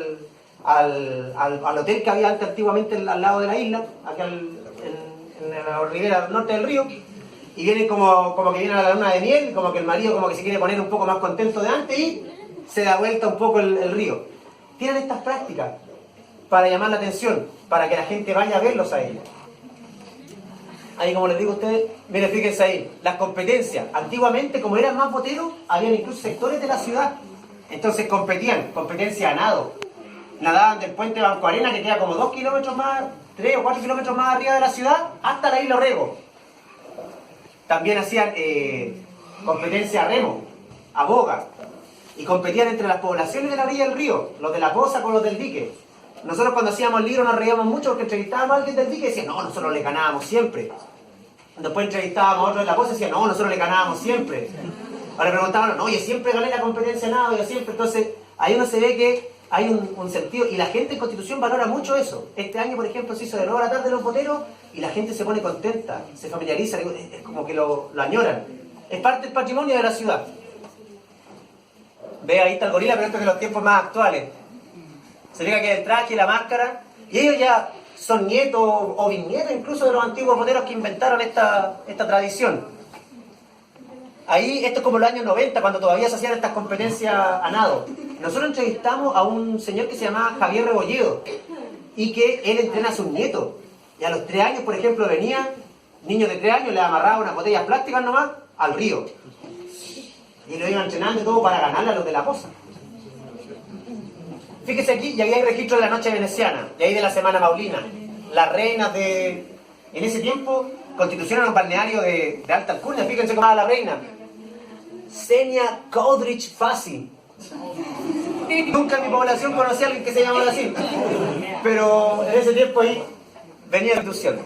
al hotel que había antes antiguamente al lado de la isla, acá en la ribera norte del río. Y vienen como que vienen a la luna de miel, como que el marido como que se quiere poner un poco más contento de antes y se da vuelta un poco el río. Tienen estas prácticas para llamar la atención, para que la gente vaya a verlos a ellos. Ahí, como les digo a ustedes, miren, fíjense ahí, las competencias. Antiguamente, como eran más boteros, habían incluso sectores de la ciudad. Entonces competían, competencia a nado. Nadaban del puente Banco Arena, que queda como 2 kilómetros más, 3 o 4 kilómetros más arriba de la ciudad, hasta la isla Orrego. También hacían competencia a remo, a boga. Y competían entre las poblaciones de la orilla del río, los de la poza con los del dique. Nosotros cuando hacíamos el libro nos reíamos mucho porque entrevistábamos a alguien del dique y decían, no, nosotros le ganábamos siempre. Después entrevistábamos a otro de la poza y decían, no, nosotros le ganábamos siempre. Ahora preguntaban, no, yo siempre gané la competencia de nado, yo siempre. Entonces, ahí uno se ve que hay un sentido, y la gente en Constitución valora mucho eso. Este año, por ejemplo, se hizo de nuevo la tarde de los boteros y la gente se pone contenta, se familiariza, es como que lo añoran. Es parte del patrimonio de la ciudad. Ve, ahí está el gorila, pero esto es de los tiempos más actuales. Se fija que el traje y la máscara, y ellos ya son nietos o bisnietos incluso de los antiguos boteros que inventaron esta tradición. Ahí, esto es como los años 90, cuando todavía se hacían estas competencias a nado. Nosotros entrevistamos a un señor que se llamaba Javier Rebolledo, y que él entrena a sus nietos. Y a los 3 años, por ejemplo, venían niños de 3 años, le amarraban unas botellas plásticas nomás al río. Y lo iban entrenando y todo para ganarle a los de la poza. Fíjese aquí, y ahí hay registro de la noche veneciana, y ahí de la semana maulina. Las reinas de... En ese tiempo, Constitución era un balneario de alta alcurnia. Fíjense cómo era la reina. Xenia Coudrich Fassi. Nunca en mi población conocí a alguien que se llamara así. Pero en ese tiempo ahí venía la Constitución.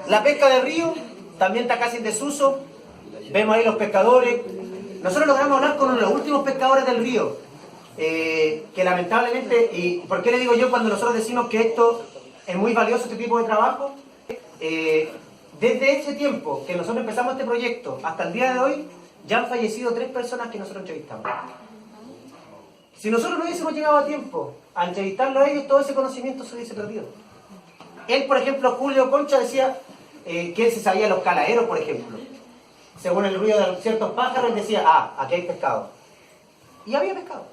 La pesca de río también está casi en desuso. Vemos ahí los pescadores. Nosotros logramos hablar con uno de los últimos pescadores del río. Que lamentablemente, y ¿por qué le digo yo cuando nosotros decimos que esto es muy valioso, este tipo de trabajo? Desde ese tiempo que nosotros empezamos este proyecto hasta el día de hoy, ya han fallecido 3 personas que nosotros entrevistamos. Si nosotros no hubiésemos llegado a tiempo a entrevistarlo a ellos, todo ese conocimiento se hubiese perdido. Él, por ejemplo, Julio Concha decía que él se sabía los caladeros, por ejemplo. Según el ruido de ciertos pájaros, él decía, ah, aquí hay pescado. Y había pescado.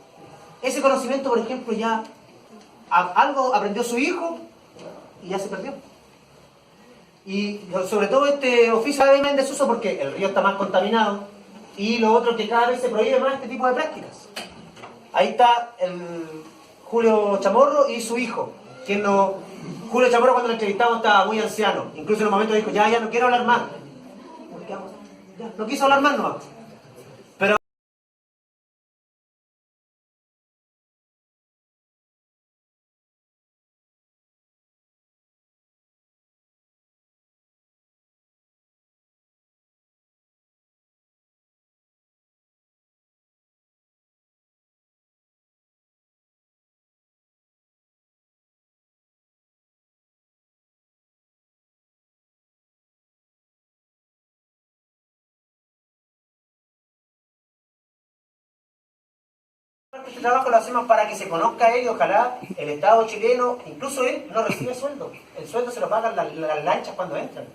Ese conocimiento, por ejemplo, ya algo aprendió su hijo y ya se perdió. Y sobre todo este oficio de en desuso porque el río está más contaminado, y lo otro que cada vez se prohíbe más este tipo de prácticas. Ahí está el Julio Chamorro y su hijo. Julio Chamorro, cuando lo entrevistamos, estaba muy anciano. Incluso en un momento dijo, ya no quiero hablar más. No quiso hablar más nomás. Pero este trabajo lo hacemos para que se conozca él, y ojalá el Estado chileno, incluso él, no recibe sueldo. El sueldo se lo pagan las lanchas cuando entran.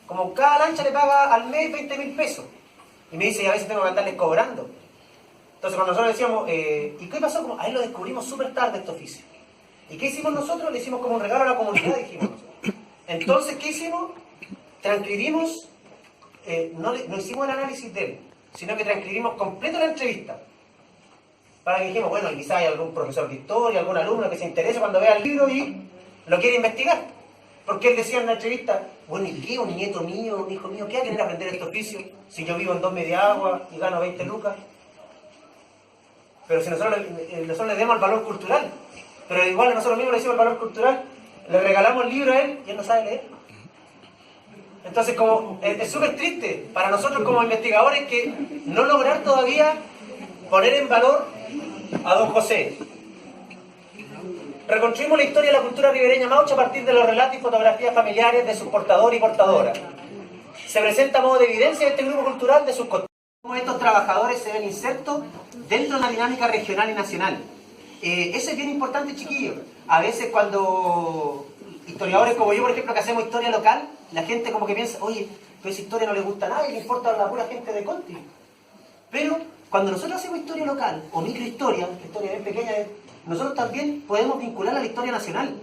Como cada lancha le paga al mes 20.000 pesos. Y me dice, y a veces tengo que andarles cobrando. Entonces cuando nosotros decíamos, ¿y qué pasó? Como, ahí lo descubrimos súper tarde este oficio. ¿Y qué hicimos nosotros? Le hicimos como un regalo a la comunidad, dijimos nosotros. Entonces, ¿qué hicimos? Transcribimos, no hicimos el análisis de él, sino que transcribimos completo la entrevista. Para que dijimos, bueno, quizás hay algún profesor de historia, algún alumno que se interese cuando vea el libro y lo quiere investigar. Porque él decía en la entrevista, bueno, ¿y qué? Un nieto mío, un hijo mío, ¿qué va a querer aprender este oficio si yo vivo en 2 media agua y gano 20 lucas? Pero si nosotros le demos el valor cultural, pero igual nosotros mismos le decimos el valor cultural, le regalamos el libro a él y él no sabe leer. Entonces, como es súper triste para nosotros como investigadores que no lograr todavía poner en valor a don José. Reconstruimos la historia de la cultura ribereña maucha a partir de los relatos y fotografías familiares de sus portadores y portadoras. Se presenta a modo de evidencia de este grupo cultural de sus costumbres. Cómo estos trabajadores se ven insertos dentro de una dinámica regional y nacional. Eso es bien importante, chiquillos. A veces cuando historiadores como yo, por ejemplo, que hacemos historia local, la gente como que piensa, oye, pero esa historia no le gusta a nadie, le importa a la pura gente de Conti. Pero cuando nosotros hacemos historia local, o microhistoria, historia bien pequeña, nosotros también podemos vincularla a la historia nacional.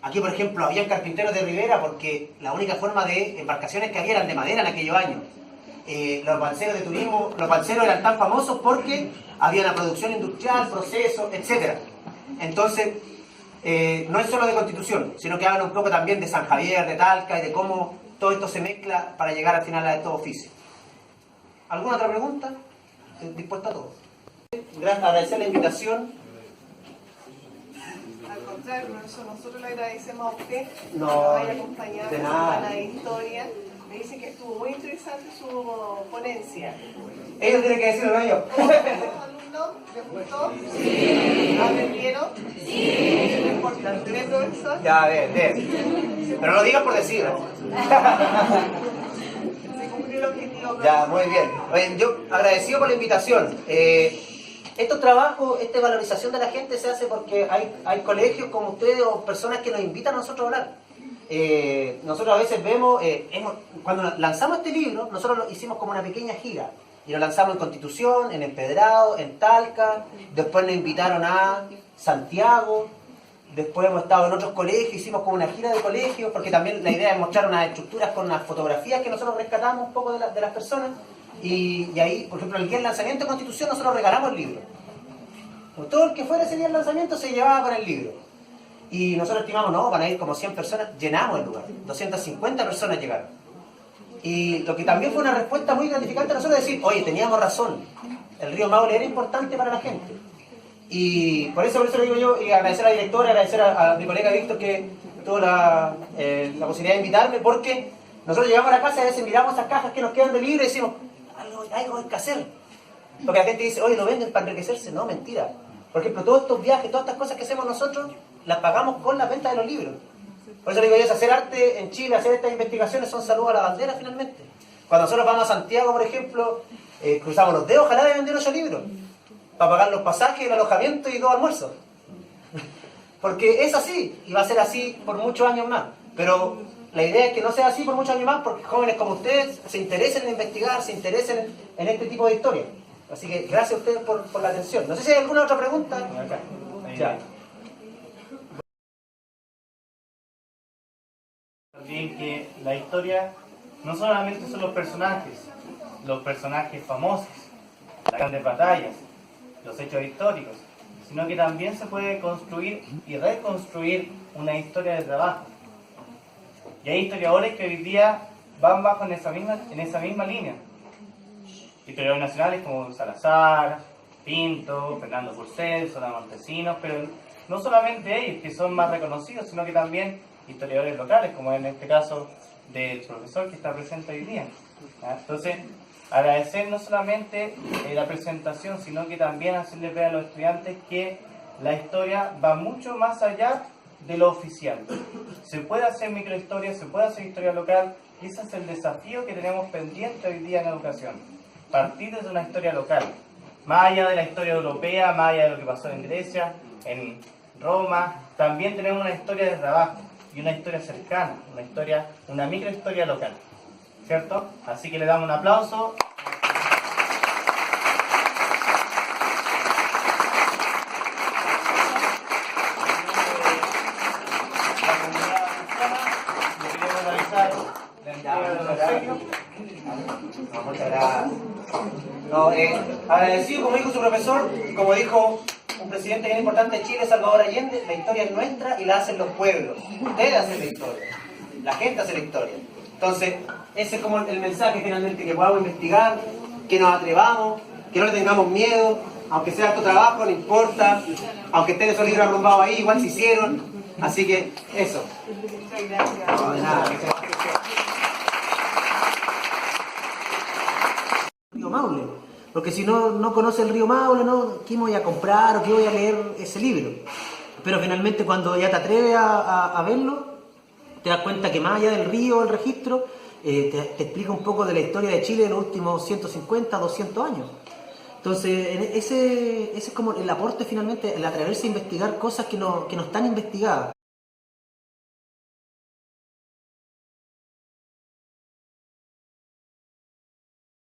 Aquí, por ejemplo, había carpinteros de Rivera porque la única forma de embarcaciones que había eran de madera en aquellos años. Los balseros de turismo, los balseros eran tan famosos porque había una producción industrial, procesos, etc. Entonces, no es solo de Constitución, sino que hablan un poco también de San Javier, de Talca y de cómo todo esto se mezcla para llegar al final a estos oficios. ¿Alguna otra pregunta? Estoy dispuesto a todo. Gracias, agradecer la invitación. Al contrario, profesor, nosotros le agradecemos a usted que No, nos haya acompañado de en nada. la historia. Me dicen que estuvo muy interesante su ponencia. Ellos tienen que decirlo ellos. ¿Todos los alumnos les gustó? Sí. ¿Aprendieron? Sí. Eso es lo importante, ¿ves, profesor? Ya, bien. Pero no lo digan por decir. Se cumplió el objetivo. Ya, muy bien. Oye, yo agradecido por la invitación. Estos trabajos, esta valorización de la gente se hace porque hay colegios como ustedes o personas que nos invitan a nosotros a hablar. Nosotros a veces vemos, cuando lanzamos este libro, nosotros lo hicimos como una pequeña gira. Y lo lanzamos en Constitución, en Empedrado, en Talca, después nos invitaron a Santiago, después hemos estado en otros colegios, hicimos como una gira de colegios, porque también la idea es mostrar unas estructuras con unas fotografías que nosotros rescatamos un poco de las personas. Y ahí, por ejemplo, el día del lanzamiento de Constitución nosotros regalamos el libro. Todo el que fuera ese día del lanzamiento se llevaba con el libro. Y nosotros estimamos, no, van a ir como 100 personas, llenamos el lugar. 250 personas llegaron. Y lo que también fue una respuesta muy gratificante a nosotros decir, oye, teníamos razón, el río Maule era importante para la gente. Y por eso lo digo yo, y agradecer a la directora, agradecer a mi colega Víctor que tuvo la posibilidad de invitarme, porque nosotros llegamos a la casa y a veces miramos esas cajas que nos quedan de libro y decimos, algo hay que hacer. Porque la gente dice, oye, lo venden para enriquecerse. No, mentira. Por ejemplo, todos estos viajes, todas estas cosas que hacemos nosotros, las pagamos con la venta de los libros. Por eso digo yo, hacer arte en Chile, hacer estas investigaciones son salud a la bandera finalmente. Cuando nosotros vamos a Santiago, por ejemplo, cruzamos los dedos, ojalá de vender 8 libros, para pagar los pasajes, el alojamiento y 2 almuerzos. Porque es así, y va a ser así por muchos años más. Pero la idea es que no sea así por muchos años más, porque jóvenes como ustedes se interesen en investigar, se interesen en este tipo de historias. Así que gracias a ustedes por la atención. No sé si hay alguna otra pregunta. Ya. También que la historia no solamente son los personajes famosos, las grandes batallas, los hechos históricos, sino que también se puede construir y reconstruir una historia de trabajo. Y hay historiadores que hoy día van bajo en esa misma línea. Historiadores nacionales como Salazar, Pinto, Fernando Purcell, Sola Montesinos, pero no solamente ellos que son más reconocidos, sino que también historiadores locales, como en este caso del profesor que está presente hoy día. Entonces, agradecer no solamente la presentación, sino que también hacerle ver a los estudiantes que la historia va mucho más allá de lo oficial. Se puede hacer microhistoria, se puede hacer historia local, y ese es el desafío que tenemos pendiente hoy día en educación. Partir desde una historia local, más allá de la historia europea, más allá de lo que pasó en Grecia, en Roma, también tenemos una historia de trabajo y una historia cercana, una microhistoria local, ¿cierto? Así que le damos un aplauso. No, agradecido, como dijo su profesor, como dijo un presidente bien importante de Chile, Salvador Allende, la historia es nuestra y la hacen los pueblos. Ustedes hacen la historia, la gente hace la historia. Entonces, ese es como el mensaje finalmente, que podamos investigar, que nos atrevamos, que no le tengamos miedo, aunque sea tu trabajo, no importa, aunque estén esos libros arrumbados ahí, igual se hicieron. Así que, eso. Muchas gracias. No, de nada, que se Maule. Porque si no conoce el río Maule, ¿no? ¿Qué me voy a comprar o qué voy a leer ese libro? Pero finalmente cuando ya te atreves a verlo, te das cuenta que más allá del río, el registro, te explica un poco de la historia de Chile de los últimos 150, 200 años. Entonces, ese es como el aporte finalmente, el atreverse a investigar cosas que no están investigadas.